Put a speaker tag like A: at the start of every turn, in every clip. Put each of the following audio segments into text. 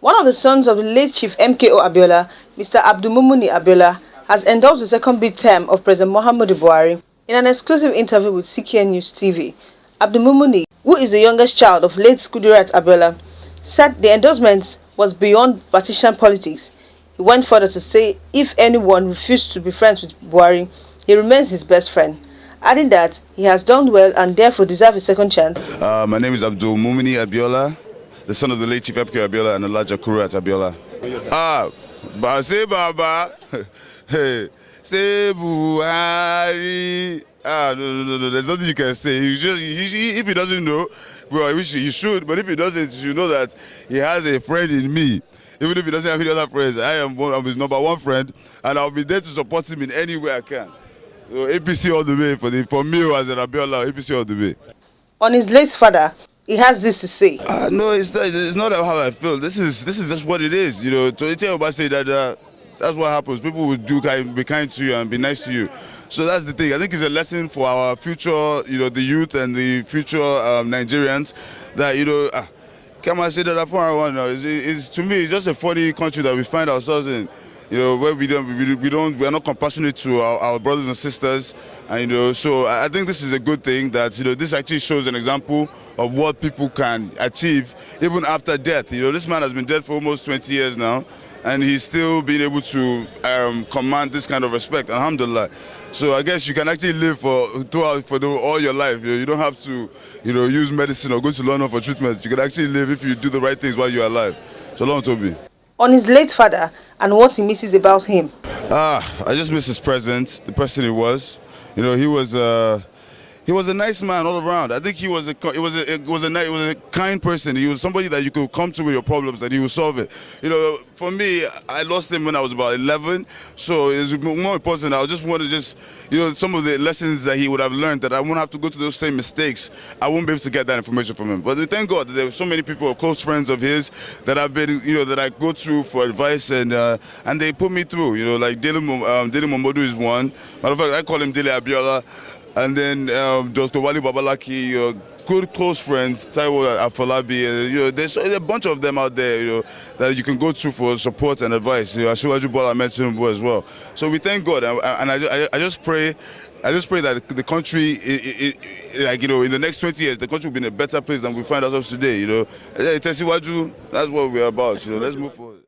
A: One of the sons of the late Chief MKO Abiola, Mr. Abdulmumin Abiola, has endorsed the second bid term of President Muhammadu Buhari. In an exclusive interview with CKNNews TV, Abdulmumin, who is the youngest child of late Kudirat Abiola, said the endorsement was beyond partisan politics. He went further to say if anyone refused to be friends with Buhari, he remains his best friend, adding that he has done well and therefore deserves a second chance.
B: My name is Abdulmumin Abiola, the son of the late Chief MKO Abiola and Elijah Kurat Abiola. Say Baba, hey, say Buhari. No, there's nothing you can say. If he doesn't know, well, I wish he should, but if he doesn't, you should know that he has a friend in me. Even if he doesn't have any other friends, I'm his number one friend, and I'll be there to support him in any way I can. So APC all the way for me as an Abiola, APC all the way.
A: On his late father, he has this to say.
B: No, it's not how I feel. This is just what it is. You know, to tell about say that that's what happens. People will be kind to you and be nice to you. So that's the thing. I think it's a lesson for our future, you know, the youth and the future Nigerians that, you know, can I say that for one? It's to me, it's just a funny country that we find ourselves in. You know, where we are not compassionate to our brothers and sisters, and you know, so I think this is a good thing that, you know, this actually shows an example of what people can achieve even after death. You know, this man has been dead for almost 20 years now, and he's still being able to command this kind of respect. Alhamdulillah. So I guess you can actually live for all your life. You know, you don't have to, you know, use medicine or go to London for treatment. You can actually live if you do the right things while you're alive. So long, Toby.
A: On his late father and what he misses about him.
B: I just miss his presence, the person he was. You know, he was a nice man all around. I think he was a kind person. He was somebody that you could come to with your problems and he would solve it. You know, for me, I lost him when I was about 11, so it's more important. I just want to you know, some of the lessons that he would have learned, that I won't have to go through those same mistakes. I won't be able to get that information from him. But thank God that there were so many people, close friends of his, that I've been, you know, that I go to for advice, and they put me through. You know, like Dele Momodu is one. Matter of fact, I call him Dele Abiola. And then Dr. Wali Babalaki, good close friends, Taiwo Afolabi, you know, there's a bunch of them out there, you know, that you can go to for support and advice. You know, Ashiwaju Bola mentioned him as well. So we thank God, and I just pray. I just pray that the country, like, you know, in the next 20 years, the country will be in a better place than we find ourselves today. You know, Tesiwaju, that's what we're about. You know, let's move forward.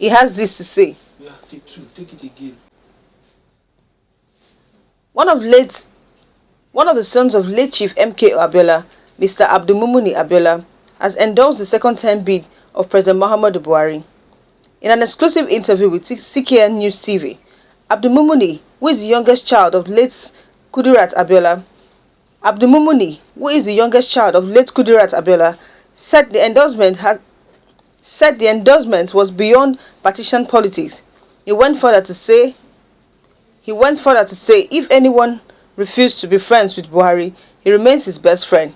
A: He has this to say.
C: Yeah, take two. Take it again.
A: One of the sons of late Chief MKO Abiola, Mr. Abdulmumin Abiola, has endorsed the second-term bid of President Muhammadu Buhari. In an exclusive interview with CKNNews TV, Abdulmumin, who is the youngest child of late Kudirat Abiola, said the endorsement was beyond partisan politics. He went further to say, if anyone refused to be friends with Buhari, he remains his best friend,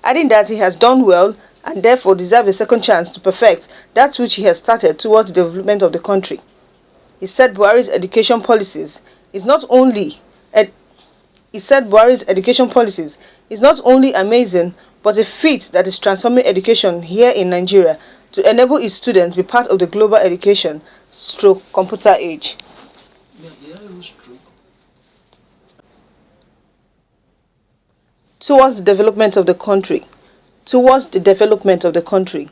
A: adding that he has done well and therefore deserves a second chance to perfect that which he has started towards the development of the country. He said Buhari's education policies is not only amazing, but a feat that is transforming education here in Nigeria to enable its students to be part of the global education computer age. Towards the development of the country. Towards the development of the country.